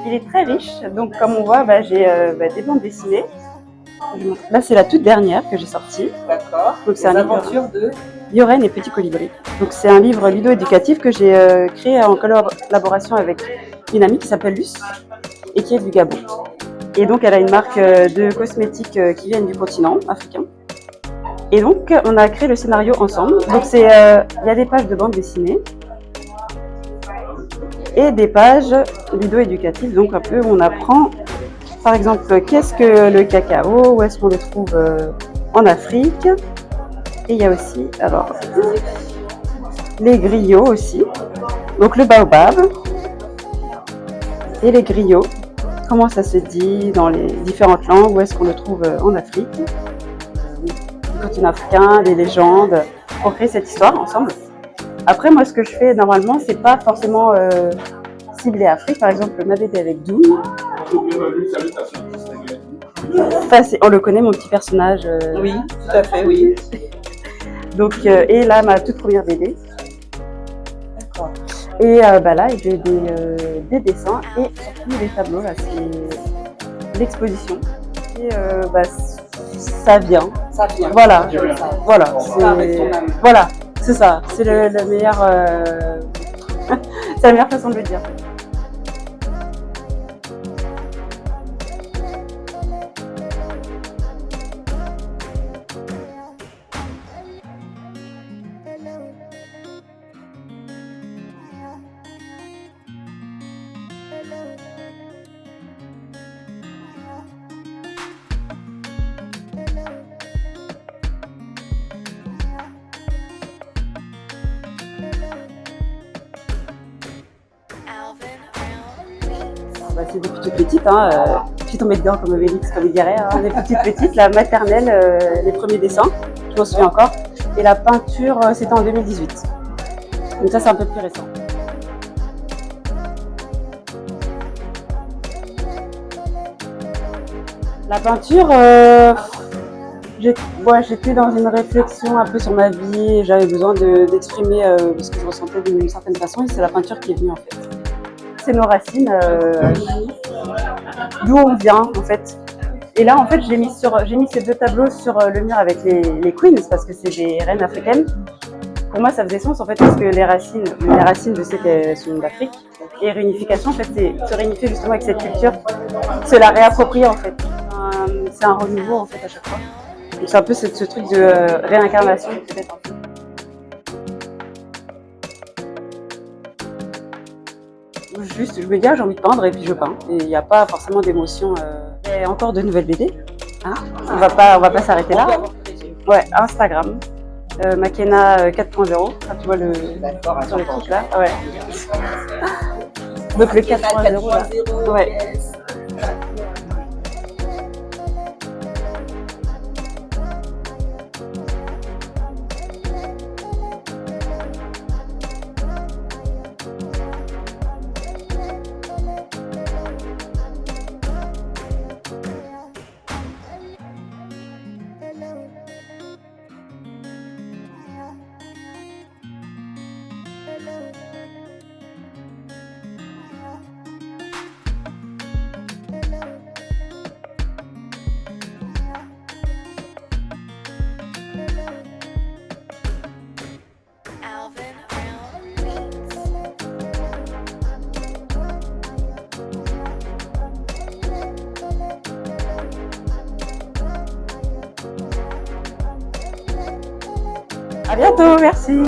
Il est très riche, donc comme on voit, j'ai des bandes dessinées. Là, c'est la toute dernière que j'ai sortie. D'accord. Donc c'est un Aventures de Yoren et Petit Colibri. Donc c'est un livre ludo-éducatif que j'ai créé en collaboration avec une amie qui s'appelle Luce et qui est du Gabon. Et donc elle a une marque de cosmétiques qui viennent du continent africain. Et donc on a créé le scénario ensemble. Donc il y a des pages de bande dessinée et des pages ludo-éducatives, donc un peu où on apprend, par exemple, qu'est-ce que le cacao, où est-ce qu'on le trouve en Afrique. Et il y a aussi, alors, les griots aussi, donc le baobab et les griots, comment ça se dit dans les différentes langues, où est-ce qu'on le trouve en Afrique, le continent africain, les légendes, pour créer cette histoire ensemble. Après, moi, ce que je fais normalement, c'est pas forcément ciblé Afrique. Par exemple, ma BD avec Doom. On le connaît, mon petit personnage. Oui, tout à fait, oui. Donc, et là, ma toute première BD. D'accord. Et là, j'ai des dessins et surtout des tableaux. Là, c'est l'exposition. Et ça vient. Ça vient. Voilà. Voilà. Voilà. C'est ça. C'est le meilleur. C'est la meilleure façon de le dire. C'est depuis toute petite, je suis tombée dedans comme Obélix, comme il dirait, des petites, la maternelle, les premiers dessins, je m'en souviens encore, et la peinture, c'était en 2018. Donc ça, c'est un peu plus récent. La peinture, j'étais dans une réflexion un peu sur ma vie, j'avais besoin d'exprimer ce que je ressentais d'une certaine façon, et c'est la peinture qui est venue en fait. C'est nos racines, d'où on vient en fait. Et là en fait j'ai mis ces deux tableaux sur le mur avec les queens parce que c'est des reines africaines. Pour moi ça faisait sens en fait parce que les racines je sais qu'elles sont d'Afrique. Et réunification en fait c'est se réunifier justement avec cette culture, se la réapproprier en fait. C'est un renouveau en fait à chaque fois. Donc c'est un peu ce truc de réincarnation peut-être un peu. Juste, je me dis, j'ai envie de peindre et puis je peins. Et il n'y a pas forcément d'émotion. Et encore de nouvelles BD. On va pas s'arrêter là. Ouais, Instagram. Makena 4.0. Tu vois sur le truc là. Ouais. Donc le 4.0 là. Ouais. À bientôt, merci.